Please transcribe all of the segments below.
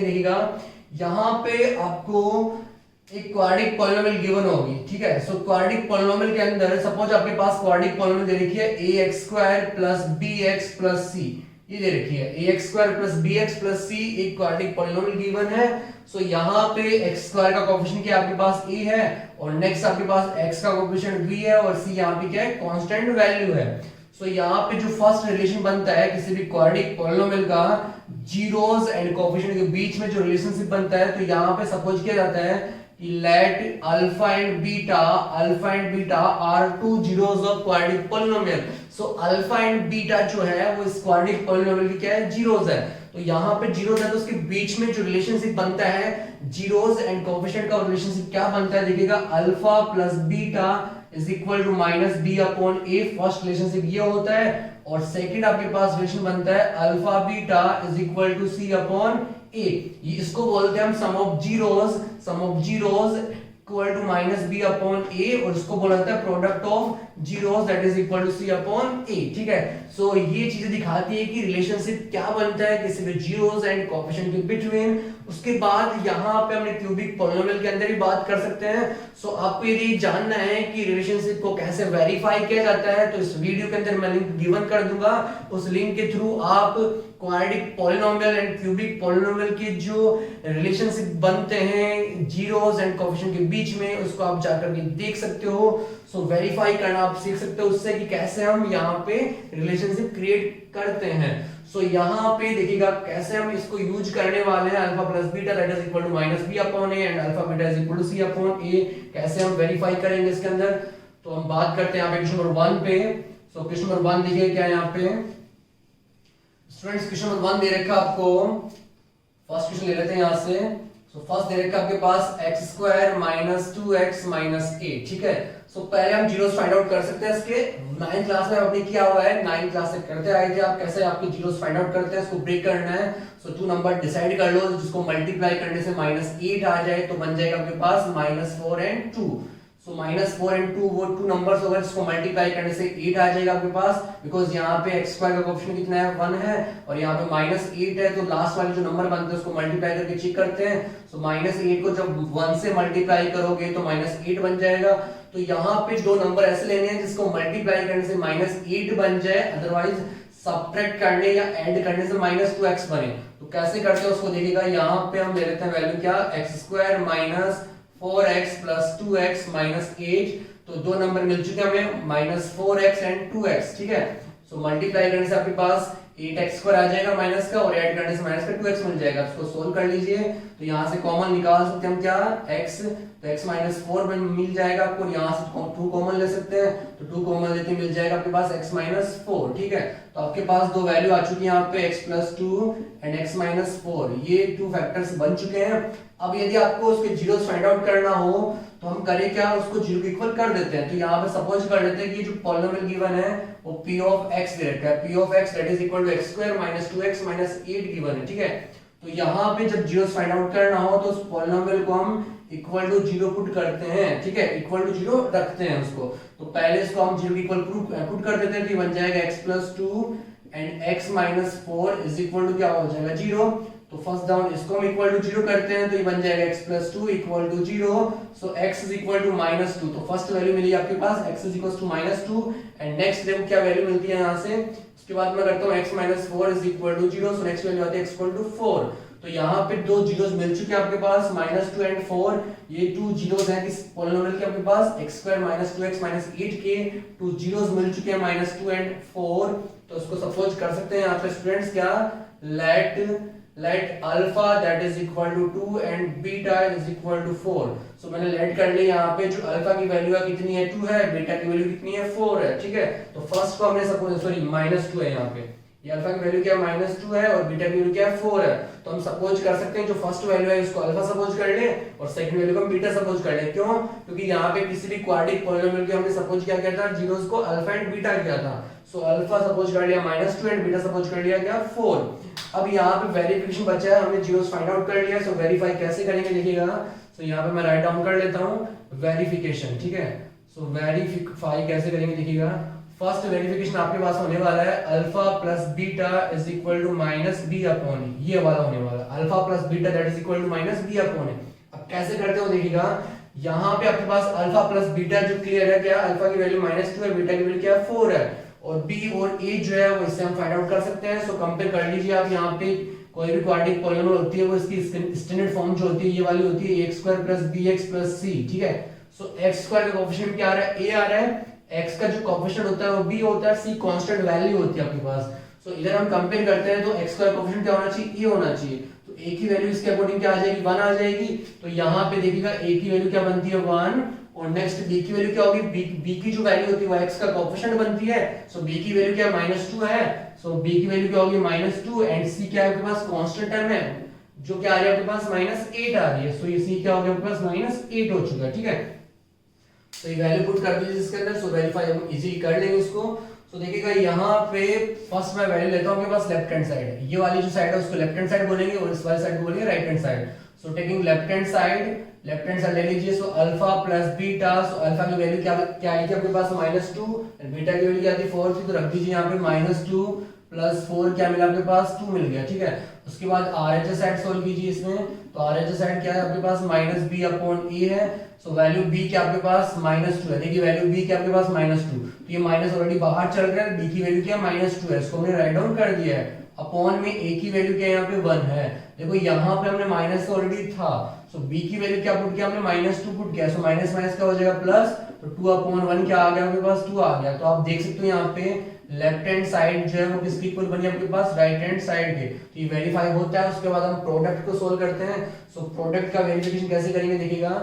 देखिएगा यहाँ पे आपको एक क्वाड्रेटिक पॉलिनोमियल गिवन होगी, ठीक है। सो क्वाड्रेटिक पॉलिनोमियल के अंदर सपोज आपके पास क्वाड्रेटिक पॉलिनोमियल दे रखी है ax² plus bx plus c, ये दे रखी है ax² plus bx plus c, एक क्वाड्रेटिक पॉलिनोमियल गिवन है। सो यहाँ पे x² का कोएफिशिएंट क्या आपके पास a है और नेक्स्ट आपके पास x का कोएफिशिएंट b है और c यहाँ पे क्या है, कांस्टेंट वैल्यू है। सो यहाँ पे जो फर्स्ट रिलेशन बनता है किसी भी क्वाड्रेटिक पॉलिनोमियल का, जीरोस एंड कोएफिशिएंट के बीच में जो रिलेशनशिप बनता है, तो यहाँ पे सपोज किया जाता है कि let alpha and beta are two zeros of quadratic polynomial. So alpha and beta जो है वो इस क्वाड्रेटिक पॉलिनोमियल की क्या है, जीरोस है। तो यहाँ पे जीरोस है तो उसके बीच में जो रिलेशनशिप बनता है जीरोस एंड कोएफिशिएंट का रिलेशनशिप क्या बनता है, देखिएगा alpha plus beta is equal to minus B upon A. First relationship ये होता है और सेकंड आपके पास रिलेशन बनता है alpha beta is equal to c upon a. ये इसको बोलते हैं हम sum of zeros equal to minus B upon a और इसको बोला जाता है product of zeros that is equal to c upon a, ठीक है। सो ये चीजें दिखाती है कि रिलेशनशिप क्या बनता है किसी भी जीरोस एंड कोएफिशिएंट के बिटवीन। उसके बाद यहाँ पे हमने क्यूबिक पॉलिनोमियल के अंदर भी बात कर सकते हैं। सो आपको यदि जानना है कि रिलेशनशिप को कैसे वेरीफाई किया जाता है तो इस वीडियो के अंदर मैं लिंक गिवन कर दूंगा। उस लिंक के थ्रू आप quadratic polynomial and cubic polynomial के जो रिलेशनशिप बनते हैं जीरोस एंड कोएफिशिएंट के बीच में, उसको आप जाकर के देख सकते हो। सो वेरीफाई करना आप सीख सकते हो उससे कि कैसे हम यहाँ पे रिलेशनशिप क्रिएट करते हैं। सो यहाँ पे देखिएगा कैसे हम इसको यूज करने वाले हैं, alpha plus beta that is equal to minus B upon a and alpha beta is equal to c upon a, कैसे हम वेरीफाई करेंगे इसके अंदर। तो हम बात करते हैं यहाँ पे क्वेश्चन नंबर 1 पे। सो क्वेश्चन नंबर 1 देखिए क्या है यहाँ पे स्टूडेंट्स, क्वेश्चन नंबर 1 दे रखा आपको, फर्स्ट क्वेश्चन ले लेते हैं यहाँ से। सो फर्स्ट दे रखा आपके पास x² माइनस 2x माइनस 8, ठीक है। सो पहले हम जीरोस फाइंड आउट कर सकते हैं इसके। 9th क्लास में आपने किया हुआ है, 9th क्लास से करते आए थे आप, कैसे आपके जीरोस फाइंड आउट करते हैं, इसको ब्रेक करना है। सो 2 नंबर डिसाइड कर लो जिसको मल्टीप्लाई करने से -8 आ जाए तो बन जाएगा आपके पास -4 एंड 2। सो -4 एंड 2 वो 2 नंबर्स होगा जिसको मल्टीप्लाई करने से 8 आ जाएगा आपके पास, बिकॉज यहाँ पे x² का कोएफिशिएंट कितना है, 1 है और यहाँ पे -8 है। तो लास्ट वाले जो नंबर बनते हैं उसको मल्टीप्लाई करके चेक करते हैं। सो -8 को जब 1 से मल्टीप्लाई करोगे तो -8 बन जाएगा। तो यहाँ पे दो नंबर ऐसे लेने हैं जिसको मल्टीप्लाई करने से -8 बन जाए, अदरवाइज सब्ट्रैक्ट करने या ऐड करने से -2x बने। तो कैसे करते हैं उसको देखिएगा। यहाँ पे हम ले लेते हैं वैल्यू क्या, x² minus 4x plus 2x minus 8। तो दो नंबर मिल चुके हमें -4x एंड 2x, ठीक है। सो मल्टीप्लाई करने से आपके पास 8x² आ जाएगा माइनस का और ऐड करने से माइनस का 2x मिल जाएगा। इसको सोल्व कर लीजिए तो यहाँ से कॉमन निकाल सकते हैं हम क्या, x, तो x -4 मिल जाएगा आपको। यहाँ से 2 कॉमन ले सकते हैं तो 2 कॉमन लेते मिल जाएगा आपके पास x -4, ठीक है। तो आपके पास दो वैल्यू आ चुकी है यहाँ पे x + 2 एंड x -4, ये 2 फैक्टर्स बन चुके हैं। अब यदि आपको उसके जीरोस फाइंड आउट करना हो तो हम करें क्या, उसको जीरो के इक्वल कर देते हैं। तो यहाँ पे सपोज कर लेते हैं कि जो पॉलिनोमियल गिवन है वो p ऑफ x दे रखा है, p of x that is equal to x² minus 2x minus 8 given है, ठीक है। तो यहाँ पे जब जीरोस फाइंड आउट करना हो तो उस पॉलिनोमियल को हम इक्वल टू 0 पुट करते हैं, ठीक है, इक्वल टू 0 रखते हैं उसको। तो पहले इसको हम 0 इक्वल पुट कर देते हैं तो ये बन जाएगा x + 2 and x -4 is equal to क्या हो जाएगा, 0। तो फर्स्ट डाउन इसको हम इक्वल टू 0 करते हैं तो ये बन जाएगा x + 2 equal to 0। So x is equal to -2। तो फर्स्ट वैल्यू मिली आपके पास x is equal to -2 and next देखो क्या वैल्यू मिलती है यहाँ से। उसके बाद मैं करता हूँ x -4 is equal to 0। So next value आती है x इक्वल टू 4। तो यहाँ पे दो जीरोस मिल चुके हैं आपके पास -2 एंड 4। ये 2 जीरोस हैं किस पॉलिनोमियल के आपके पास, x² माइनस 2x माइनस 8 के 2 जीरोस मिल चुके हैं -2 एंड 4। तो इसको सपोज कर सकते हैं यहाँ पे स्टूडेंट्स क्या, let alpha that is equal to 2 and beta is equal to 4। So मैंने लेट कर लिया यहाँ पे, जो अल्फा की वैल्यू है कितनी है, 2 है, बीटा की वैल्यू कितनी है, 4 है, ठीक है। तो फर्स्ट को हमने सपोज -2 है यहाँ पे, ये अल्फा की वैल्यू क्या है -2 है और बीटा की वैल्यू क्या है 4 है। तो हम सपोज कर सकते हैं जो फर्स्ट वैल्यू है उसको अल्फा सपोज कर ले और सेकंड वैल्यू को हम बीटा सपोज कर ले। क्यों, क्योंकि यहाँ पे किसी भी क्वाड्रेटिक पॉलिनोमियल के हमने सपोज क्या किया था, जीरोस को अल्फा एंड बीटा किया था। सो अल्फा सपोज कर लिया -2 एंड बीटा सपोज कर लिया क्या, 4। अब यहाँ पे वेरिफिकेशन बचा है, हमने जीरोस फाइंड आउट कर लिया। सो वेरीफाई कैसे करेंगे देखिएगा। सो यहाँ पे मैं राइट डाउन कर लेता हूँ वेरिफिकेशन, ठीक है। सो वेरीफाई कैसे करेंगे देखिएगा। फर्स्ट वेरिफिकेशन आपके पास होने वाला है alpha plus beta is equal to minus B upon a, ये वाला होने वाला है alpha plus beta that is equal to minus B upon a. अब कैसे करते हो देखिएगा, यहाँ पे आपके पास अल्फा प्लस बीटा जो क्लियर है, क्या अल्फा की वैल्यू -2 है, बीटा की वैल्यू क्या है 4 है, और बी और ए जो है वो इससे हम फाइंड आउट कर सकते हैं। सो कंपेयर कर लीजिए आप, यहाँ पे कोई भी क्वाड्रेटिक पॉलिनोमियल होती है वो इसकी स्टैंडर्ड फॉर्म जो होती है ये वाली होती है x square plus bx plus c, ठीक है। सो x स्क्वायर का कोएफिशिएंट क्या आ रहा है, a आ रहा है, x का जो कोएफिशिएंट होता है वो b होता है, c कांस्टेंट वैल्यू होती है आपके पास। सो इधर हम कंपेयर करते हैं तो x स्क्वायर कोएफिशिएंट क्या होना चाहिए, e होना चाहिए, तो a की वैल्यू इसके अकॉर्डिंग क्या आ जाएगी 1 आ जाएगी। तो यहाँ पे देखिएगा a की वैल्यू क्या बनती है 1, और नेक्स्ट b की वैल्यू क्या होगी, b की जो वैल्यू होती है वो x का कोएफिशिएंट बनती है। सो b की वैल्यू क्या -2 है, सो b की वैल्यू क्या होगी -2, एंड c क्या है आपके पास कांस्टेंट टर्म है जो क्या आ रही है आपके पास -8 आ रही है। सो ये c क्या हो गया आपके पास -8 हो चुका है, ठीक है। तो ये वैल्यू पुट कर दीजिए इसके अंदर, सो वेरीफाई हम इजीली कर लेंगे इसको। सो देखिएगा यहाँ पे फर्स्ट मैं वैल्यू लेता हूँ आपके पास लेफ्ट हैंड साइड, ये वाली जो साइड है उसको लेफ्ट हैंड साइड बोलेंगे और इस वाली साइड को बोलेंगे right hand side. So taking left hand side ले लीजिए। सो alpha plus beta, so alpha की वैल्यू क्या आई थी आपके पास -2 एंड बीटा की वैल्यू क्या थी 4 थी, तो रख दीजिए यहाँ पे -2 प्लस 4 क्या मिला आपके पास 2 मिल गया, ठीक है। उसके बाद आरएचएस साइड सोल्व कीजिए इसमें, तो आरएचएस साइड क्या है आपके पास -b अपॉन a है। सो वैल्यू b क्या आपके पास -2 है, देखिए वैल्यू b क्या आपके पास -2, तो ये माइनस ऑलरेडी बाहर चल रहा है, b की वैल्यू क्या -2 है, इसको हमने राइट डाउन कर दिया है। अपॉन में a की वैल्यू क्या है यहाँ पे 1 है, देखो यहाँ पे हमने माइनस ऑलरेडी था, सो b की वैल्यू क्या पुट किया हमने -2 पुट किया, सो माइनस माइनस क्या हो जाएगा प्लस, तो 2 अपॉन 1 क्या आ गया आपके पास 2 आ गया। तो आप देख सकते हो यहाँ पे लेफ्ट हैंड साइड जो है वो किसकी इक्वल बनी आपके पास राइट हैंड साइड के, तो ये वेरीफाई होता है। उसके बाद हम प्रोडक्ट को सोल्व करते हैं। सो प्रोडक्ट का वेरिफिकेशन कैसे करेंगे देखिएगा,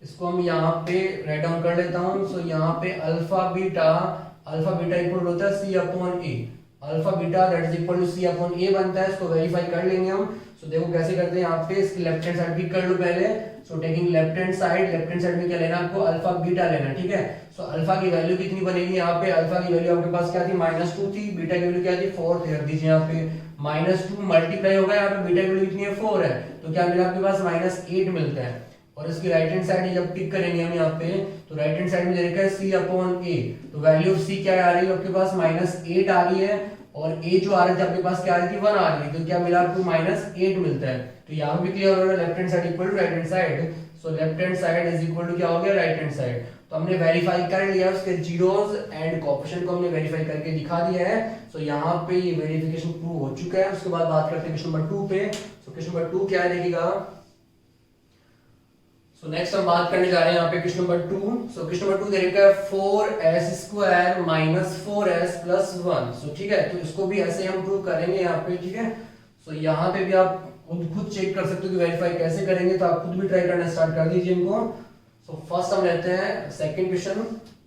इसको हम यहाँ पे राइट डाउन कर लेता हूँ। सो यहाँ पे अल्फा बीटा इक्वल होता है c upon a, alpha beta that is equal to c upon a बनता है, इसको वेरीफाई कर लेंगे हम। सो देखो कैसे करते हैं, यहाँ पे इसकी लेफ्ट हैंड साइड पिक कर लो पहले। So taking left hand side में क्या लेना आपको अल्फा बीटा लेना, ठीक है। सो अल्फा की वैल्यू कितनी बनेगी, यहाँ पे अल्फा की वैल्यू आपके पास क्या थी -2 थी, बीटा की वैल्यू क्या थी 4 थी, रख दीजिए यहाँ पे -2 मल्टीप्लाई होगा, यहाँ पे बीटा की वैल्यू कितनी है 4 है, तो क्या मिला आपके पास -8 मिलता है। और इसकी राइट हैंड साइड जब पिक करेंगे हम यहाँ पे, तो राइट हैंड साइड में दे रखा है c अपॉन a, तो वैल्यू ऑफ c क्या आ रही है आपके पास -8 आ रही है, और a जो आ रही थी आपके पास क्या आ रही थी 1 आ रही थी, तो क्या मिला आपको -8 मिलता है। तो यहाँ भी क्लियर हो रहा है left hand side equal to right hand side, so left hand side is equal to क्या हो गया राइट हैंड साइड। तो हमने वेरीफाई कर लिया, उसके जीरोस एंड कोएफिशिएंट को हमने वेरीफाई करके दिखा दिया है। सो यहाँ पे ये वेरिफिकेशन प्रूव हो चुका है। उसके बाद बात करते हैं क्वेश्चन नंबर 2 पे। सो क्वेश्चन नंबर 2 क्या है देखिएगा, सो नेक्स्ट हम बात करने जा रहे हैं यहाँ पे question number 2। So question number 2 दे रखा है 4s square minus 4s plus 1। सो ठीक है, तो इसको भी ऐसे हम प्रूव करेंगे यहाँ पे, ठीक है। सो यहाँ पे भी आप खुद चेक कर सकते हो कि वेरीफाई कैसे करेंगे, तो आप खुद भी ट्राई करना स्टार्ट कर दीजिए इनको। सो फर्स्ट हम लेते हैं सेकंड क्वेश्चन।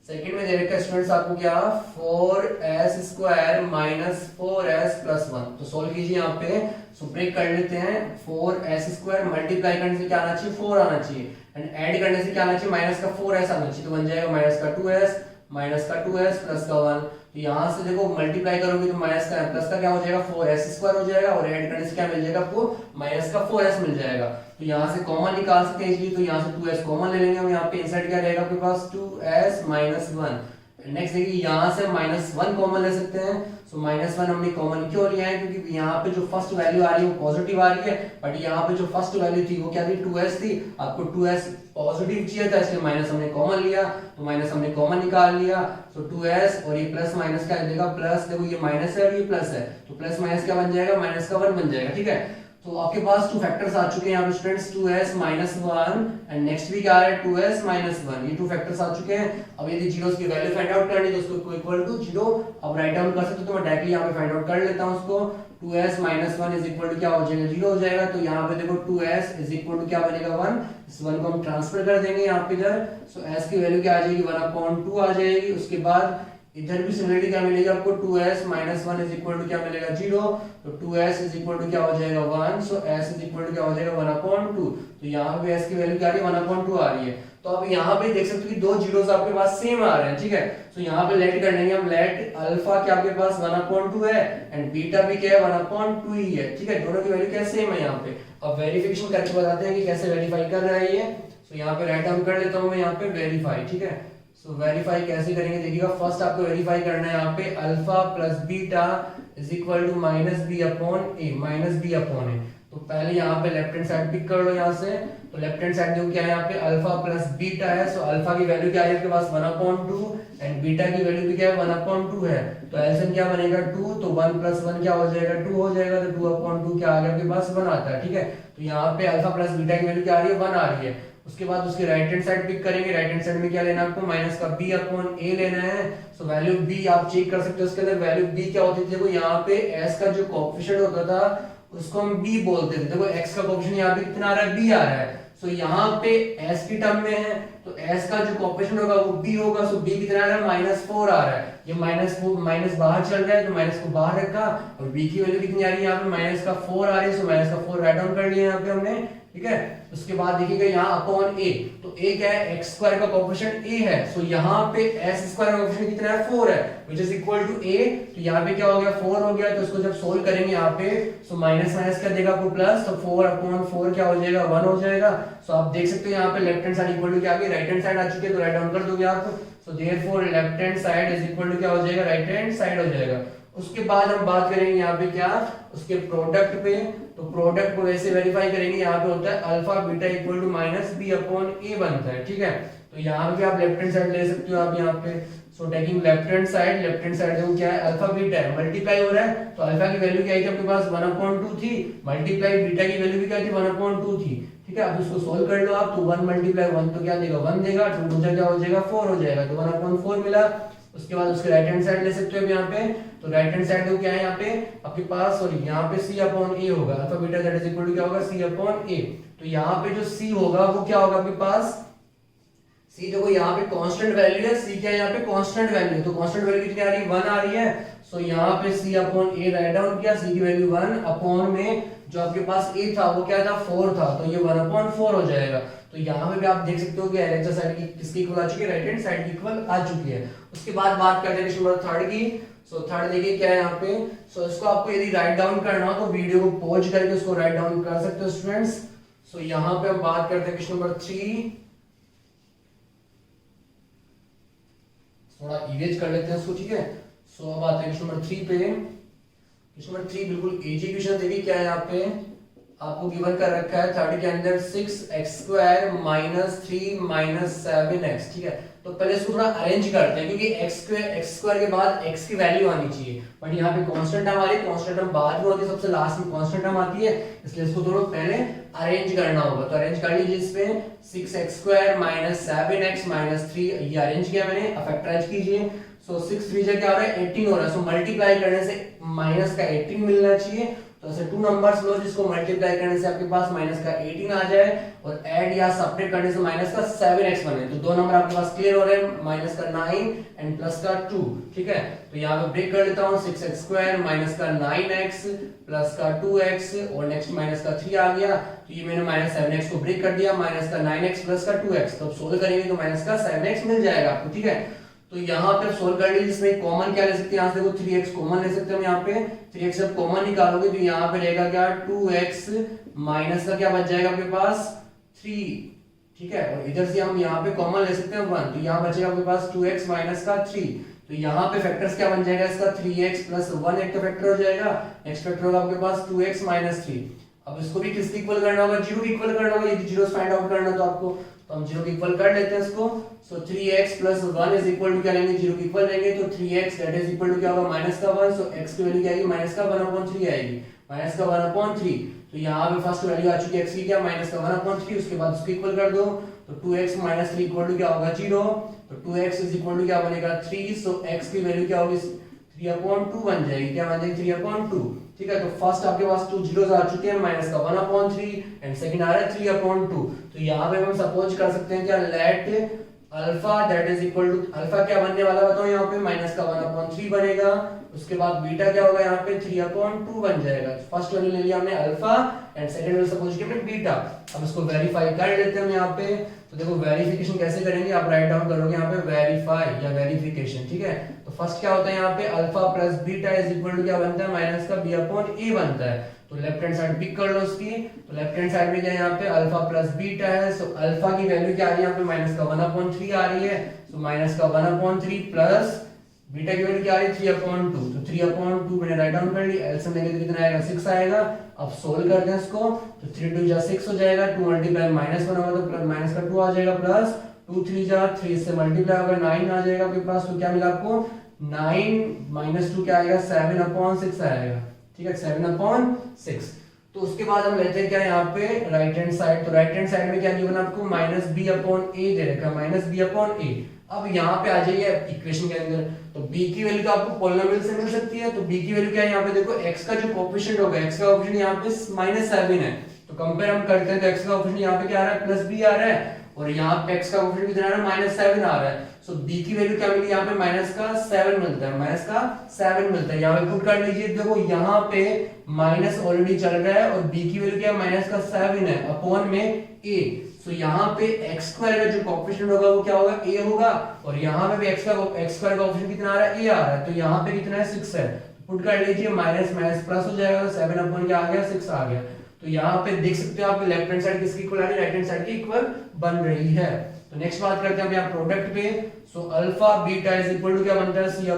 सेकंड में दे रखा है स्टूडेंट्स आपको क्या 4s square minus 4s plus 1, तो सोल्व कीजिए यहाँ पे। सो ब्रेक कर लेते हैं, 4s स्क्वायर मल्टीप्लाई करने से क्या आना चाहिए 4 आना चाहिए, एंड ऐड करने से क्या आना चाहिए माइनस का 4s आना चाहिए, तो बन जाएगा माइनस का 2s प्लस का 1। तो यहाँ से देखो मल्टीप्लाई करोगे तो माइनस का प्लस का क्या हो जाएगा 4s स्क्वायर हो जाएगा, और ऐड करने से क्या मिल जाएगा आपको माइनस का 4s मिल जाएगा। तो यहाँ से कॉमन निकाल सकते हैं इसलिए, तो यहाँ से 2s कॉमन ले लेंगे हम, यहाँ पे इनसाइड क्या रहेगा आपके पास 2s माइनस 1। नेक्स्ट देखिए यहाँ से -1 कॉमन ले सकते हैं। सो -1 हमने कॉमन क्यों लिया है, क्योंकि यहाँ पे जो फर्स्ट वैल्यू आ रही है वो पॉजिटिव आ रही है, बट यहाँ पे जो फर्स्ट वैल्यू थी वो क्या थी 2s थी, आपको 2s पॉजिटिव चाहिए था इसलिए माइनस हमने कॉमन लिया, तो माइनस हमने कॉमन निकाल लिया। सो 2s और ये प्लस माइनस क्या देगा प्लस, देखो ये माइनस है और ये प्लस है, तो प्लस माइनस क्या बन जाएगा माइनस का 1 बन जाएगा, ठीक है। तो आपके पास 2 फैक्टर्स आ चुके हैं यहाँ पे students, 2s minus 1 and next भी क्या आ रहा है 2s माइनस 1, ये 2 फैक्टर्स आ चुके हैं। अब यदि जीरोस की वैल्यू फाइंड आउट करनी है तो उसको इक्वल टू 0 अब राइट डाउन कर सकते हो, तो मैं डायरेक्टली यहाँ पे फाइंड आउट कर लेता हूँ उसको। 2s minus 1 is equal to क्या हो जाएगा 0 हो जाएगा, तो यहाँ पे देखो 2s इज इक्वल टू क्या बनेगा 1, इस 1 को हम ट्रांसफर कर देंगे यहाँ पे इधर। सो s की वैल्यू क्या आ जाएगी 1/2 आ जाएगी। उसके बाद इधर भी सिमिलरिटी क्या मिलेगी आपको 2s minus 1 is equal to क्या मिलेगा 0, तो 2s इज इक्वल टू क्या हो जाएगा 1, सो s इज इक्वल टू क्या हो जाएगा 1/2। तो यहाँ पे s की वैल्यू क्या आ रही है 1/2 आ रही है। तो अब यहाँ पे देख सकते हो कि 2 जीरोस आपके पास सेम आ रहे हैं, ठीक है। तो यहाँ पे लेट कर लेंगे हम, लेट अल्फा क्या आपके पास 1/2 है एंड बीटा भी क्या है 1/2 ही है, ठीक है। दोनों की वैल्यू क्या सेम है यहाँ पे। अब वेरिफिकेशन करके बताते हैं कि कैसे वेरीफाई कर रहा है ये। तो यहाँ पे राइट डाउन कर लेता हूँ मैं यहाँ पे वेरीफाई, ठीक है। सो वेरीफाई कैसे करेंगे देखिएगा, फर्स्ट आपको वेरीफाई करना है यहाँ पे alpha plus beta is equal to minus B upon a, minus B upon a. तो पहले यहाँ पे लेफ्ट हैंड साइड पिक कर लो यहाँ से, तो लेफ्ट हैंड साइड देखो क्या है यहाँ पे अल्फा प्लस बीटा है, सो अल्फा की वैल्यू क्या है आपके पास 1/2 एंड बीटा की वैल्यू भी क्या है 1/2 है, तो एलसीएम क्या बनेगा 2, तो 1 + 1 क्या हो जाएगा 2 हो जाएगा, तो 2/2 क्या आ गया आपके पास 1 आता है, ठीक है। तो यहाँ पे अल्फा प्लस बीटा की वैल्यू क्या आ रही है 1 आ रही है। उसके बाद उसके राइट हैंड साइड पिक करेंगे, राइट हैंड साइड में क्या लेना है आपको माइनस का b अपॉन a लेना है। सो वैल्यू b आप चेक कर सकते हो, उसके अंदर वैल्यू b क्या होती थी, देखो यहाँ पे s का जो कोएफिशिएंट होता था उसको हम b बोलते थे, देखो x का कोएफिशिएंट यहाँ पे कितना आ रहा है b आ रहा है, सो यहाँ पे s की टर्म में है तो s का जो कोएफिशिएंट होगा वो b होगा, सो b कितना आ रहा है -4 आ रहा है, ये माइनस बाहर चल रहा है तो माइनस को बाहर रखा और b की वैल्यू कितनी आ रही है यहाँ पे -4 आ रही है, सो -4 राइट डाउन कर लिया यहाँ पे हमने, ठीक है। उसके बाद देखिएगा यहाँ अपॉन a, तो a क्या है x स्क्वायर का कोएफिशिएंट a है, सो यहाँ पे s स्क्वायर का कोएफिशिएंट कितना है 4 है which is equal to a, तो यहाँ पे क्या हो गया 4 हो गया, तो इसको जब सोल्व करेंगे यहाँ पे सो माइनस माइनस क्या देगा आपको प्लस, तो 4/4 क्या हो जाएगा 1 हो जाएगा। सो आप देख सकते हो यहाँ पे left hand side equal to क्या आ गया राइट हैंड साइड आ चुकी है, तो राइट डाउन कर दोगे आप, so therefore left hand side is equal to क्या हो जाएगा राइट हैंड साइड हो जाएगा। उसके बाद हम बात करेंगे यहाँ पे क्या उसके प्रोडक्ट पे, तो प्रोडक्ट को वैसे वेरीफाई करेंगे, यहाँ पे होता है alpha beta equal to minus B upon a बनता है, ठीक है। तो यहाँ पे आप लेफ्ट हैंड साइड ले सकते हो आप यहाँ पे, so taking left hand side देखो क्या है अल्फा बीटा है मल्टीप्लाई हो रहा है, तो अल्फा की वैल्यू क्या है आपके पास 1/2 थी, मल्टीप्लाई बीटा की वैल्यू भी क्या थी 1/2 थी, ठीक है। अब इसको सोल्व कर लो आप, तो 1 × 1 तो क्या देगा 1 देगा, 2 क्या हो जाएगा 4 हो जाएगा, तो 1/4 मिला। उसके बाद उसके राइट हैंड साइड ले सकते हो यहाँ पे, तो राइट हैंड साइड देखो क्या है यहाँ पे आपके पास, सॉरी यहाँ पे c अपॉन a होगा, alpha beta that is equal to क्या होगा c अपॉन a, तो यहाँ पे जो c होगा वो क्या होगा आपके पास, c देखो यहाँ पे कांस्टेंट वैल्यू है, c क्या है यहाँ पे कांस्टेंट वैल्यू है, तो कांस्टेंट वैल्यू कितनी आ रही है 1 आ रही है, सो यहाँ पे c upon a write down किया, c की वैल्यू 1 अपॉन में जो आपके पास a था वो क्या था 4 था, तो ये 1/4 हो जाएगा। तो यहाँ पे भी आप देख सकते हो कि एलएचएस साइड की किसकी इक्वल आ चुकी है राइट हैंड साइड की इक्वल आ चुकी है। उसके बाद बात करते हैं क्वेश्चन नंबर 3 की, सो थर्ड देखिए क्या है यहाँ पे, सो इसको आपको यदि राइट डाउन करना हो तो वीडियो को पॉज करके उसको राइट डाउन कर सकते हो स्टूडेंट्स। सो यहाँ पे हम बात करते हैं क्वेश्चन नंबर 3, थोड़ा इरेज कर लेते हैं इसको, ठीक है। सो अब आते हैं क्वेश्चन नंबर 3 पे, क्वेश्चन नंबर 3 बिल्कुल इजी क्वेश्चन, देखिए क्या है यहाँ पे आपको गिवन कर रखा है थर्ड के अंदर 6x² - 3 - 7x, ठीक है। तो पहले इसको थोड़ा अरेंज करते हैं क्योंकि x² के बाद x की वैल्यू आनी चाहिए, बट यहाँ पे कांस्टेंट टर्म आ रही है, कांस्टेंट टर्म बाद में होती है, सबसे लास्ट में कांस्टेंट टर्म आती है, इसलिए इसको थोड़ा पहले अरेंज करना होगा। तो अरेंज कर लीजिए इसमें 6x² - 7x - 3, ये अरेंज किया मैंने, अब फैक्टराइज कीजिए। सो 6 3 क्या हो रहा है 18 हो रहा है, सो मल्टीप्लाई करने से माइनस का 18 मिलना चाहिए, तो ऐसे 2 नंबर्स लो जिसको मल्टीप्लाई करने से आपके पास माइनस का 18 आ जाए और ऐड या सब्ट्रैक्ट करने से माइनस का 7x बने, तो 2 नंबर आपके पास क्लियर हो रहे हैं, माइनस का 9 एंड प्लस का 2, ठीक है। तो यहाँ पे ब्रेक कर लेता हूँ, 6x² माइनस का 9x प्लस का 2x और नेक्स्ट माइनस का 3 आ गया, तो ये मैंने माइनस 7x को ब्रेक कर दिया, माइनस का 9x प्लस का 2x, तो अब सोल्व करेंगे तो माइनस का 7x मिल जाएगा आपको, ठीक है। तो यहाँ पे सोल्व कर लीजिए, इसमें कॉमन क्या ले सकते हैं, यहाँ से देखो 3x कॉमन ले सकते हैं हम, यहाँ पे 3x जब कॉमन निकालोगे तो यहाँ पे रहेगा क्या 2x माइनस का क्या बच जाएगा आपके पास 3, ठीक है, और इधर से हम यहाँ पे कॉमन ले सकते हैं 1, तो यहाँ बचेगा आपके पास 2x माइनस का 3, तो यहाँ पे फैक्टर्स क्या बन जाएगा इसका 3x प्लस 1 एक तो फैक्टर हो जाएगा, नेक्स्ट फैक्टर होगा आपके पास 2x माइनस 3। अब इसको भी किसके इक्वल करना होगा, 0 के इक्वल करना होगा, यदि जीरोस फाइंड आउट करना तो आपको, तो हम 0 के इक्वल कर लेते हैं इसको। So 3x plus 1 is equal to क्या लेंगे 0 के इक्वल लेंगे, तो 3x that is equal to क्या होगा माइनस का 1, सो x की वैल्यू क्या आएगी माइनस का 1/3 आएगी, माइनस का 1/3, तो यहाँ पे फर्स्ट वैल्यू आ चुकी है x की क्या माइनस का 1/3, उसके बाद उसको इक्वल कर दो, तो 2x माइनस 3 इक्वल टू क्या होगा 0, तो 2x इज इक्वल टू क्या बनेगा 3, सो x की वैल्यू क्या होगी 3/2 बन जाएगी, क्या बन जाएगी 3/2, ठीक है। तो फर्स्ट आपके पास 2 जीरोस आ चुके हैं, माइनस का 1/3 एंड सेकंड आ रहा है 3/2, तो यहाँ पे हम सपोज कर सकते हैं क्या let alpha that is equal to, alpha क्या बनने वाला बताओ यहाँ पे माइनस का 1/3 बनेगा, उसके बाद बीटा क्या होगा यहाँ पे 3/2 बन जाएगा। फर्स्ट वैल्यू ले लिया हमने alpha and second value suppose किया हमने बीटा। अब इसको वेरीफाई कर लेते हैं हम यहाँ पे, तो देखो वेरिफिकेशन कैसे करेंगे, आप राइट डाउन करोगे यहाँ पे वेरीफाई या वेरिफिकेशन, ठीक है। तो फर्स्ट क्या होता है यहाँ पे alpha plus beta is equal to क्या बनता है माइनस का b/a बनता है, तो लेफ्ट हैंड साइड पिक कर लो उसकी। तो लेफ्ट हैंड साइड में क्या है यहाँ पे अल्फा प्लस बीटा है, सो अल्फा की वैल्यू क्या आ रही है यहाँ पे माइनस का 1/3 आ रही है, सो माइनस का 1/3 प्लस बीटा की वैल्यू क्या आ रही है 3/2, तो 3/2 मैंने राइट डाउन कर ली, एलसीएम लेंगे तो कितना आएगा 6 आएगा। अब सोल्व करते हैं इसको, तो 3 2 जा 6 हो जाएगा, 2 मल्टीप्लाई -1 होगा तो प्लस माइनस का 2 आ जाएगा, प्लस 2 3 जा 3 से मल्टीप्लाई होगा 9 आ जाएगा आपके पास। तो क्या मिला आपको 9 - 2 क्या आएगा 7/6 आएगा, ठीक है 7/6। तो उसके बाद हम लेते हैं क्या यहाँ पे राइट हैंड साइड, तो राइट हैंड साइड में क्या गिवन आपको -b/a दे रखा है, -b/a। अब यहाँ पे आ जाइए इक्वेशन के अंदर, तो b की वैल्यू तो आपको पॉलिनोमियल से मिल सकती है, तो b की वैल्यू क्या है यहाँ पे देखो x का जो कोएफिशिएंट होगा, x का कोएफिशिएंट यहाँ पे -7 है, तो कंपेयर हम करते हैं तो x का कोएफिशिएंट यहाँ पे क्या आ रहा है +b आ रहा है, और यहाँ पे x का कोएफिशिएंट कितना आ रहा है -7 आ रहा है। सो b की वैल्यू क्या मिली यहाँ पे -7 मिलता है, -7 मिलता है। यहाँ पे पुट कर लीजिए, देखो यहाँ पे माइनस ऑलरेडी चल रहा है और b की वैल्यू क्या है -7 है अपॉन में a। सो यहाँ पे x स्क्वायर का जो कोएफिशिएंट होगा वो क्या होगा a होगा, और यहाँ पे भी x स्क्वायर का कोएफिशिएंट कितना आ रहा है a आ रहा है, तो यहाँ पे कितना है 6 है, तो पुट कर लीजिए माइनस माइनस प्लस हो जाएगा, तो 7 अपॉन क्या आ गया 6 आ गया। तो यहाँ पे देख सकते हो आप लेफ्ट हैंड साइड किसकी इक्वल आ रही है, राइट हैंड साइड की इक्वल बन रही है। तो नेक्स्ट बात करते हैं हम यहाँ प्रोडक्ट पे, so alpha beta is equal to क्या बनता है c/a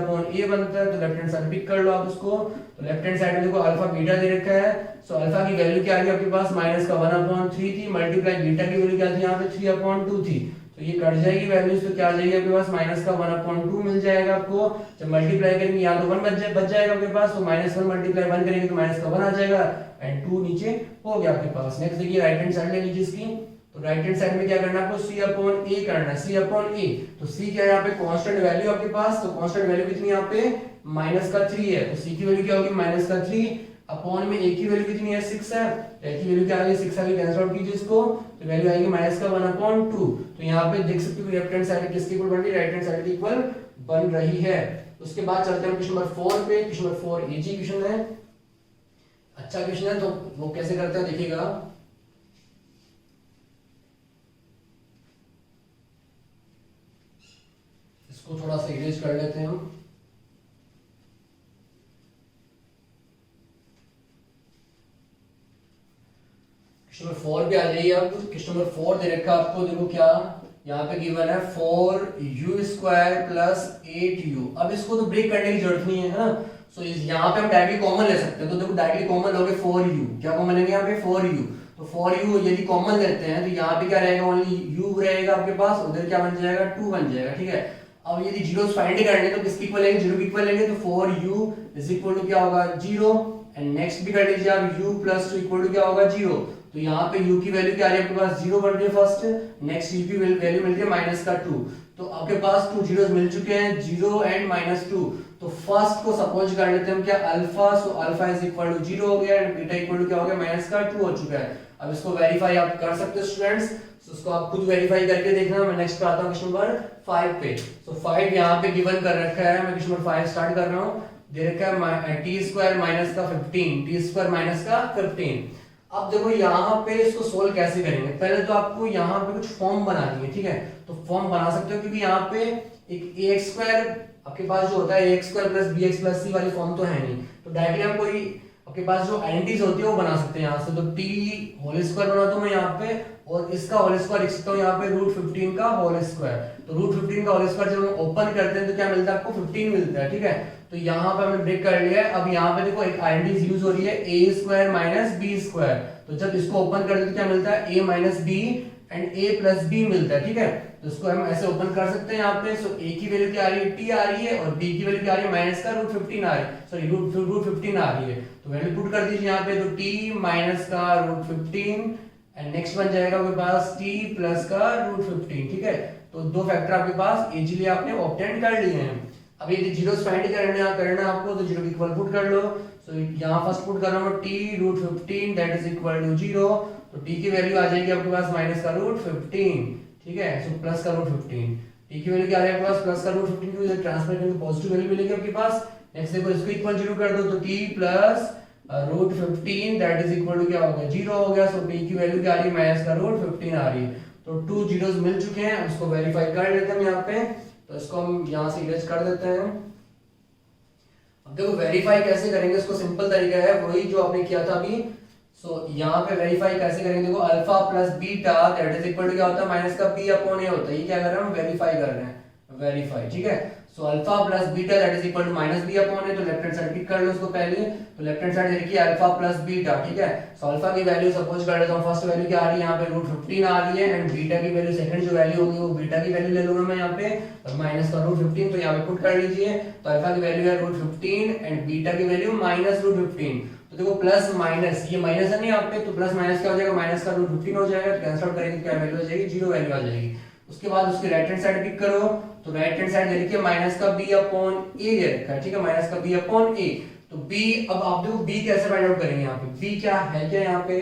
बनता है, तो लेफ्ट हैंड साइड पिक कर लो आप उसको। तो लेफ्ट हैंड साइड में देखो अल्फा बीटा दे रखा है, सो अल्फा की वैल्यू क्या आ गई आपके पास माइनस का 1/3 थी, मल्टीप्लाई बीटा की वैल्यू क्या थी यहाँ पे 3/2 थी, तो ये कट जाएगी वैल्यूज, तो क्या आ जाएगी आपके पास माइनस का 1/2 मिल जाएगा आपको। जब मल्टीप्लाई करेंगे यहाँ तो 1 बच जाएगा आपके पास, तो -1 मल्टीप्लाई 1 करेंगे तो माइनस का 1 आ जाएगा एंड 2 नीचे हो गया आपके पास। नेक्स्ट देखिए राइट हैंड साइड ले लीजिए इसकी, तो राइट हैंड साइड में क्या करना है आपको c/a करना है, c/a। तो c क्या है यहाँ पे कांस्टेंट वैल्यू आपके पास, तो कांस्टेंट वैल्यू कितनी है यहाँ पे -3 है, तो c की वैल्यू क्या होगी -3 अपॉन में a की वैल्यू कितनी है 6 है, a की वैल्यू क्या आ गई 6 आ गई, कैंसिल आउट कीजिए इसको, तो वैल्यू आएगी -1/2। तो यहाँ पे देख सकते हो लेफ्ट हैंड साइड किसकी इक्वल बन रही है, राइट हैंड साइड की इक्वल बन रही है। उसके बाद चलते हैं क्वेश्चन नंबर 4 पे। क्वेश्चन नंबर 4 इजी क्वेश्चन है, अच्छा क्वेश्चन है, तो वो कैसे करते हैं देखिएगा। इसको थोड़ा सा इरेज कर लेते हैं हम। क्वेश्चन नंबर 4 पे आ जाइए अब। क्वेश्चन नंबर 4 दे रखा है आपको, देखो क्या यहाँ पे गिवन है 4u² + 8u। अब इसको तो ब्रेक करने की जरूरत नहीं है ना, सो यहाँ पे हम डायरेक्टली कॉमन ले सकते हैं, तो देखो डायरेक्टली कॉमन लोगे 4u, क्या कॉमन लेंगे यहाँ पे 4u, तो 4u यदि कॉमन लेते हैं तो यहाँ पे क्या रहेगा ओनली u रहेगा आपके पास, उधर क्या बन जाएगा 2 बन जाएगा, ठीक है। अब यदि जीरोस फाइंड करने तो किसकी इक्वल लेंगे, 0 की इक्वल लेंगे, तो 4u = क्या होगा 0, एंड नेक्स्ट भी कर लीजिए आप u + 2 = क्या होगा 0। तो यहाँ पे u की वैल्यू क्या आ रही है आपके पास 0 बन रही है फर्स्ट, नेक्स्ट u की वैल्यू मिलती है -2, तो आपके पास 2 जीरोस मिल चुके हैं 0 एंड -2। तो फर्स्ट को सपोज कर लेते हैं हम क्या अल्फा, सो अल्फा = 0 हो गया एंड बीटा = क्या हो गया -2 हो चुका है। अब इसको वेरीफाई आप कर सकते हो स्टूडेंट्स, तो उसको आप खुद वेरीफाई करके देखना। मैं नेक्स्ट पे आता हूं क्वेश्चन नंबर 5 पे। सो 5 यहाँ पे गिवन कर रखा है, मैं क्वेश्चन नंबर 5 स्टार्ट कर रहा हूं। दे रखा है t² - 15, t² - 15। अब देखो यहाँ पे इसको सोल्व कैसे करेंगे, पहले तो आपको यहाँ पे कुछ फॉर्म बनानी है, ठीक है, तो फॉर्म बना सकते हो, क्योंकि यहाँ पे एक ax² आपके पास जो होता है ax² + bx + c वाली फॉर्म तो है नहीं, तो डायरेक्टली हम कोई आपके पास जो आइडेंटिटीज होती है वो बना सकते हैं यहाँ से। तो t² बनाता हूँ मैं यहाँ पे, और इसका होल स्क्वायर लिख सकता हूँ यहाँ पे √15 का होल स्क्वायर। तो √15 का होल स्क्वायर जब हम ओपन करते हैं तो क्या मिलता है आपको 15 मिलता है, ठीक है। तो यहाँ पे हमने ब्रेक कर लिया है। अब यहाँ पे देखो एक आइडेंटिटी यूज हो रही है a² - b², तो जब इसको ओपन करते हैं तो क्या मिलता है a - b and a + b मिलता है, ठीक है। तो इसको हम ऐसे ओपन कर सकते हैं यहाँ पे। सो a की वैल्यू क्या आ रही है t आ रही है, और b की वैल्यू क्या आ रही है -√15 आ रही है, सॉरी √15 आ रही है, तो वैल्यू पुट कर दीजिए यहाँ पे। तो t -√15 एंड नेक्स्ट बन जाएगा आपके पास t +√15, ठीक है। तो दो फैक्टर आपके पास इजीली आपने ऑब्टेन कर लिए हैं। अब ये जीरोस फाइंड करना आपको, तो 0 की इक्वल पुट कर लो। सो यहाँ फर्स्ट पुट कर रहा हूँ t√15 = 0, तो t की वैल्यू आ जाएगी आपके पास -√15, ठीक है, सो प्लस का √15। t की वैल्यू क्या आ रही है आपके पास प्लस का √15 को इधर ट्रांसफर करके पॉजिटिव वैल्यू मिलेगी आपके पास। नेक्स्ट देखो इसको इक्वल 0 कर दो, तो t +√15 क्या हो गया 0 हो गया। सो t की वैल्यू क्या आ रही है -√15 आ रही है। तो 2 जीरोस मिल चुके हैं, उसको वेरीफाई कर लेते हैं यहाँ पे। तो इसको हम यहाँ से इरेज कर देते हैं। अब अब देखो वेरीफाई कैसे करेंगे, इसको सिंपल तरीका है वही जो आपने किया था अभी। सो यहाँ पे वेरीफाई कैसे करेंगे, देखो alpha plus beta that is equal to क्या होता है माइनस का बी अपॉन ए होता है। ये क्या कर रहे हैं हम वेरीफाई कर रहे हैं, वेरीफाई ठीक है। So alpha plus beta that is equal to minus B upon a, तो लेफ्ट हैंड साइड पिक कर लो उसको पहले। तो लेफ्ट हैंड साइड देखिए अल्फा प्लस बीटा ठीक है। सो अल्फा की वैल्यू सपोज कर लेता हूं, फर्स्ट वैल्यू क्या आ रही है यहाँ पे √15 आ रही है, एंड बीटा की वैल्यू सेकंड जो वैल्यू होगी वो बीटा की वैल्यू ले लूंगा मैं यहाँ पे, और माइनस का √15 तो यहाँ पे पुट कर लीजिए। तो अल्फा की वैल्यू है √15 एंड बीटा की वैल्यू माइनस √15। तो देखो प्लस माइनस, ये माइनस है नहीं यहाँ पे, तो प्लस माइनस क्या हो जाएगा, माइनस का √15 हो जाएगा। तो कैंसिल आउट करेंगे क्या वैल्यू आ जाएगी, 0 वैल्यू आ जाएगी। उसके बाद उसकी राइट हैंड साइड पिक करो, तो राइट हैंड साइड देखिए माइनस का b अपॉन a दे रखा है ठीक है, माइनस का b अपॉन a। तो b, अब आप देखो b कैसे फाइंड आउट करेंगे यहाँ पे, b क्या है क्या यहाँ पे,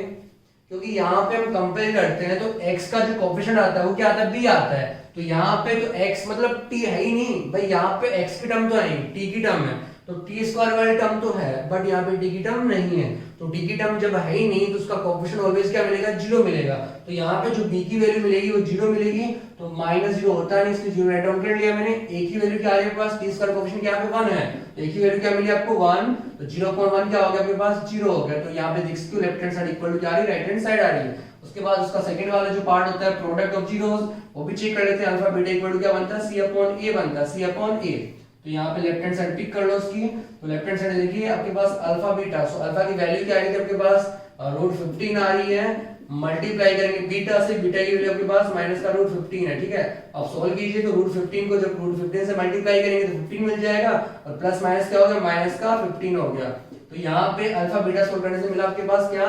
क्योंकि यहाँ पे हम कंपेयर करते हैं तो x का जो कोएफिशिएंट आता है वो क्या आता है, b आता है। तो यहाँ पे तो x मतलब t है ही नहीं भाई, यहाँ पे x की टर्म तो है नहीं, t की टर्म है। तो t स्क्वायर वाली टर्म तो है बट यहाँ पे t की टर्म नहीं है। तो t की टर्म जब है ही नहीं तो उसका कोएफिशिएंट ऑलवेज क्या मिलेगा, 0 मिलेगा। तो यहाँ पे जो b की वैल्यू मिलेगी वो 0 मिलेगी, तो -0 होता नहीं, इसलिए 0 राइट डाउन कर लिया मैंने। a की वैल्यू क्या आ रही है आपके पास, t स्क्वायर कोएफिशिएंट क्या पे 1 है, तो a की वैल्यू क्या मिली आपको 1, तो 0.1 क्या हो गया आपके पास 0 हो गया। तो यहाँ पे देख सकते हो left hand side equal to क्या आ रही है, राइट हैंड साइड आ रही है। उसके बाद उसका सेकंड वाला जो पार्ट होता है प्रोडक्ट ऑफ जीरोस, वो भी चेक कर लेते हैं। अल्फा बीटा इक्वल टू क्या बनता है, c अपॉन a बनता है, c अपॉन a। तो यहाँ पे लेफ्ट हैंड साइड पिक कर लो उसकी, तो लेफ्ट हैंड साइड देखिए आपके पास अल्फा बीटा, सो अल्फा की वैल्यू क्या आ रही है आपके पास √15 आ रही है, मल्टीप्लाई करेंगे बीटा से, बीटा की वैल्यू आपके पास माइनस का √15 है ठीक है। अब सॉल्व कीजिए तो √15 को जब √15 से मल्टीप्लाई करेंगे तो 15 मिल जाएगा, और प्लस माइनस क्या हो गया, माइनस का 15 हो गया। तो यहाँ पे अल्फा बीटा सॉल्व करने से मिला आपके पास क्या,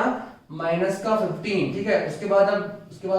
माइनस का 15 ठीक है। उसके बाद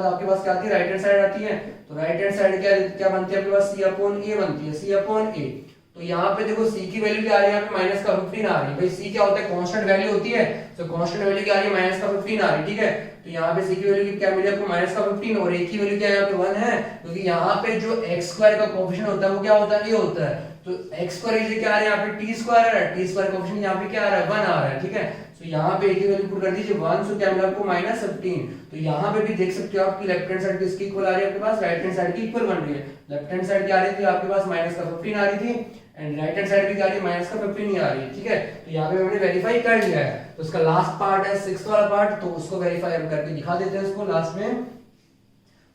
आपके पास क्या आती है, राइट हैंड साइड आती है। तो राइट हैंड साइड क्या बनती है आपके पास, c अपॉन a बनती है, c अपॉन a। तो यहाँ पे देखो c की वैल्यू क्या आ रही है, यहाँ पे माइनस का 15 आ रही है। भाई c क्या होता है, कांस्टेंट वैल्यू होती है, तो कांस्टेंट वैल्यू क्या आ रही है, माइनस का 15 आ रही है ठीक है। तो यहाँ पे c की वैल्यू क्या मिली आपको, माइनस का 15, और a की वैल्यू क्या है यहाँ पे 1 है, क्योंकि यहाँ पे जो x स्क्वायर का कोएफिशिएंट होता है वो क्या होता है, a होता है। तो x स्क्वायर ये क्या आ रहा है यहाँ पे, t स्क्वायर है, t स्क्वायर कोएफिशिएंट यहाँ पे क्या आ रहा है, 1 आ रहा है ठीक है। तो यहाँ पे a की वैल्यू पुट कर दीजिए 1, सो क्या मिला आपको -15। तो यहाँ पे भी देख सकते हो आपकी लेफ्ट हैंड साइड किसकी इक्वल आ रही है आपके पास, राइट हैंड साइड की इक्वल बन रही है। लेफ्ट हैंड साइड क्या आ रही थी आपके पास, माइनस का 15 आ रही थी, एंड राइट हैंड साइड भी क्या आ रही है, माइनस का 15 ही आ रही है ठीक है। तो यहाँ पे हमने वेरीफाई कर लिया है। तो उसका लास्ट पार्ट है 6th वाला पार्ट, तो उसको वेरीफाई हम करके दिखा देते हैं उसको लास्ट में।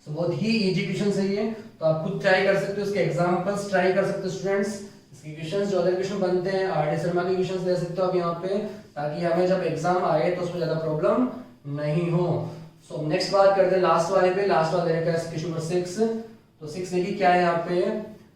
सो बहुत ही इजी क्वेश्चन है ये, तो आप खुद ट्राई कर सकते हो, उसके एग्जांपल्स ट्राई कर सकते हो स्टूडेंट्स। इसके क्वेश्चंस जो अदर क्वेश्चन बनते हैं आर.डी. शर्मा के क्वेश्चंस ले सकते हो आप यहाँ पे, ताकि हमें जब एग्जाम आए तो उसमें ज्यादा प्रॉब्लम नहीं हो। सो नेक्स्ट बात करते हैं लास्ट वाले पे। लास्ट वाला देखा है क्वेश्चन नंबर 6। तो 6 देखिए क्या है यहाँ पे,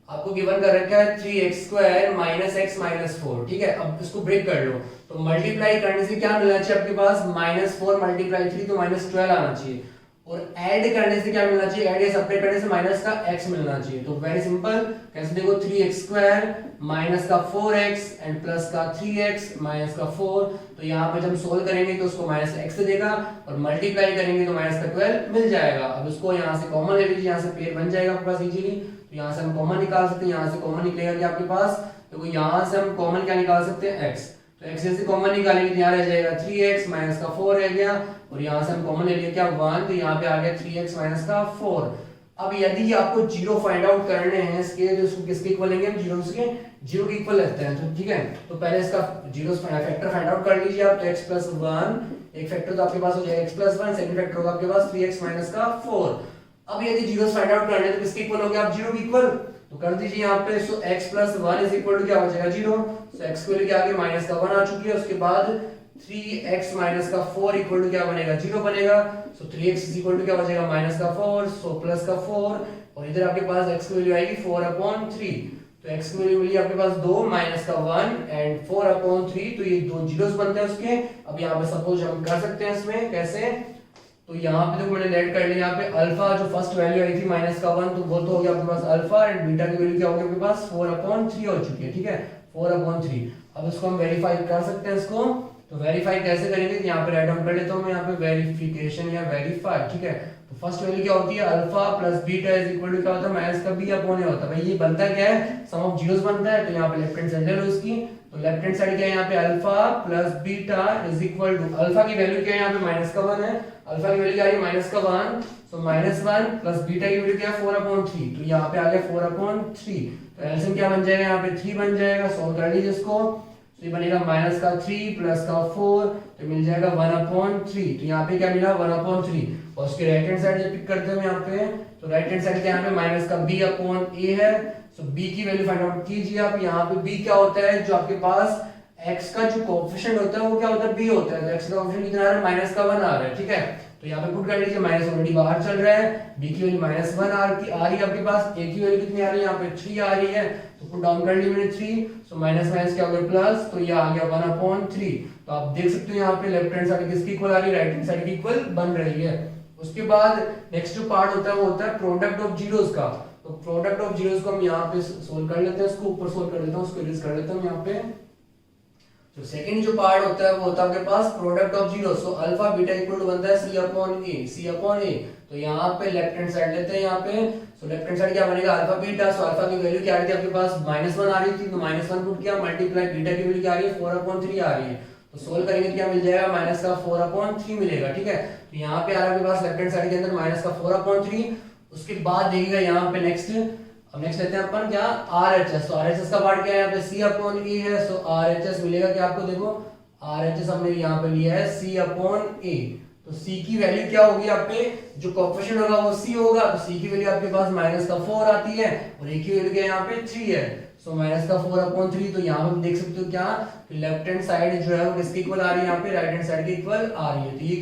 आपको गिवन कर रखा है 3x² - x - 4 ठीक है। अब इसको ब्रेक कर लो, तो मल्टीप्लाई करने से क्या मिलना चाहिए आपके पास, -4 × 3 तो -12 आना चाहिए, और ऐड करने से क्या मिलना चाहिए, ऐड या सब्ट्रैक्ट करने से माइनस का x मिलना चाहिए। तो वेरी सिंपल, कैसे देखो 3x² माइनस का 4x एंड प्लस का 3x माइनस का 4। तो यहाँ पे जब सोल्व करेंगे तो उसको -x से देगा, और मल्टीप्लाई करेंगे तो -12 मिल जाएगा। अब इसको यहाँ से कॉमन ले लीजिए, यहाँ से पेयर बन जाएगा आपके पास इजीली। तो यहाँ से हम कॉमन निकाल सकते हैं, यहाँ से कॉमन निकलेगा क्या आपके पास, तो यहाँ से हम कॉमन क्या निकाल सकते हैं, x। तो x से कॉमन निकालेंगे तो यहाँ रह जाएगा 3x माइनस का 4 रह गया, और यहाँ से हम कॉमन ले लिया क्या 1, तो यहाँ पे आ गया 3x माइनस का 4। अब यदि आपको जीरो फाइंड आउट करने हैं इसके, तो इसको किसके इक्वल लेंगे हम, जीरो के इक्वल लेते हैं। तो ठीक है, तो पहले इसका जीरो फैक्टर फाइंड आउट कर लीजिए आप। तो x प्लस 1 एक फैक्टर तो आपके पास हो जाएगा x प्लस 1, सेकंड फैक्टर होगा आपके पास 3x माइनस का 4। अब यदि जीरोस फाइंड आउट करने तो किसके इक्वल हो गया, आप जीरो के इक्वल तो कर दीजिए यहाँ पे। So x plus 1 is equal to क्या हो जाएगा 0। सो x के लिए क्या आ गया माइनस का 1 आ चुकी है। उसके बाद 3x माइनस का 4 इक्वल टू क्या बनेगा 0 बनेगा। सो 3x इज इक्वल टू क्या बचेगा माइनस का 4, सो प्लस का 4, और इधर आपके पास x की वैल्यू आएगी 4/3। तो x की वैल्यू मिली आपके पास 2 माइनस का 1 एंड 4/3, तो ये दो जीरोस बनते हैं उसके। अब यहाँ पे सपोज हम कर सकते हैं इसमें कैसे, तो यहाँ पे देखो मैंने लेट कर लिया। यहाँ पे अल्फा जो फर्स्ट वैल्यू आई थी माइनस का 1, तो वो तो हो गया आपके पास अल्फा, एंड बीटा की वैल्यू क्या हो गई आपके पास 4/3 हो चुकी है। ठीक है, 4/3। अब इसको हम वेरीफाई कर सकते हैं इसको। तो वेरीफाई कैसे करेंगे, तो यहाँ पे राइट डाउन कर लेता हूँ मैं यहाँ पे वेरिफिकेशन या वेरीफाई। ठीक है, तो फर्स्ट वैल्यू क्या होती है alpha plus beta is equal to क्या होता है माइनस का b अपॉन a होता है। भाई ये बनता क्या है, सम ऑफ जीरोस बनता है। तो यहाँ पे लेफ्ट हैंड साइड ले लो इसकी। तो लेफ्ट हैंड साइड क्या है यहाँ पे alpha plus beta is equal to, alpha की वैल्यू क्या है यहाँ पे माइनस का 1 है, अल्फा की वैल्यू क्या है माइनस का 1, सो -1 प्लस बीटा की वैल्यू क्या है 4/3। तो यहाँ पे आ गया 4/3। तो एलसीएम क्या बन जाएगा यहाँ पे 3 बन जाएगा। सॉल्व कर लीजिए इसको। तो ये बनेगा माइनस का 3 प्लस का 4, तो मिल जाएगा 1/3। तो यहाँ पे क्या मिला 1/3, और उसके राइट हैंड साइड जब पिक करते हैं यहाँ पे, तो राइट हैंड साइड के यहाँ पे माइनस का b/a है। सो b की वैल्यू फाइंड आउट कीजिए आप। यहाँ पे b क्या होता है, जो आपके पास x का जो कोएफिशिएंट होता है वो क्या होता है, b होता है। तो x का कोएफिशिएंट कितना आ रहा है, माइनस का 1 आ रहा है, ठीक है। तो यहाँ पे पुट कर लीजिए, माइनस ऑलरेडी बाहर चल रहा है, b की वैल्यू -1 आ रही है आपके पास, a की वैल्यू कितनी आ रही है, यहाँ पे 3 आ रही है, तो पुट डाउन कर लिया मैंने 3। सो माइनस माइनस क्या हो गया प्लस, तो ये आ गया 1/3। तो आप देख सकते हो यहाँ पे लेफ्ट हैंड साइड किसकी इक्वल आ रही है, राइट हैंड साइड की इक्वल बन रही है। उसके बाद नेक्स्ट जो पार्ट होता है वो होता है प्रोडक्ट ऑफ जीरोस का। तो प्रोडक्ट ऑफ जीरोस को हम यहाँ पे सोल्व कर लेते हैं, इसको ऊपर सोल्व कर लेता हूँ, उसको इरेज कर लेता हूँ यहाँ पे। तो सेकंड जो पार्ट होता है वो होता है आपके पास product of zero. So alpha beta equal to बनता है c/a। तो यहाँ पे लेफ्ट हैंड साइड लेते हैं यहाँ पे। सो लेफ्ट हैंड साइड क्या बनेगा, अल्फा बीटा। सो अल्फा की वैल्यू क्या आ रही थी आपके पास, -1 आ रही थी, तो -1 पुट किया, मल्टीप्लाई बीटा की वैल्यू क्या आ रही है 4/3 आ रही है। तो सोल्व करेंगे तो क्या मिल जाएगा, माइनस का 4/3 मिलेगा, ठीक है। तो यहाँ पे आ रहा है आपके पास लेफ्ट हैंड साइड के अंदर माइनस का 4/3। उसके बाद देखिएगा यहाँ पे नेक्स्ट, अब नेक्स्ट लेते हैं अपन क्या, RHS। तो RHS का पार्ट क्या है, यहाँ पे c/a है। सो RHS मिलेगा क्या आपको, देखो RHS हमने यहाँ पे लिया है c/a। तो c की वैल्यू क्या होगी, आप पे जो कोएफिशिएंट होगा वो c होगा। तो c की वैल्यू आपके पास -4 आती है, और a की वैल्यू क्या यहाँ पे 3 है। सो -4/3। तो यहाँ पे देख सकते हो क्या, लेफ्ट हैंड साइड जो है वो किसके इक्वल आ रही है, यहाँ पे राइट हैंड साइड के इक्वल आ रही है। तो ये क्या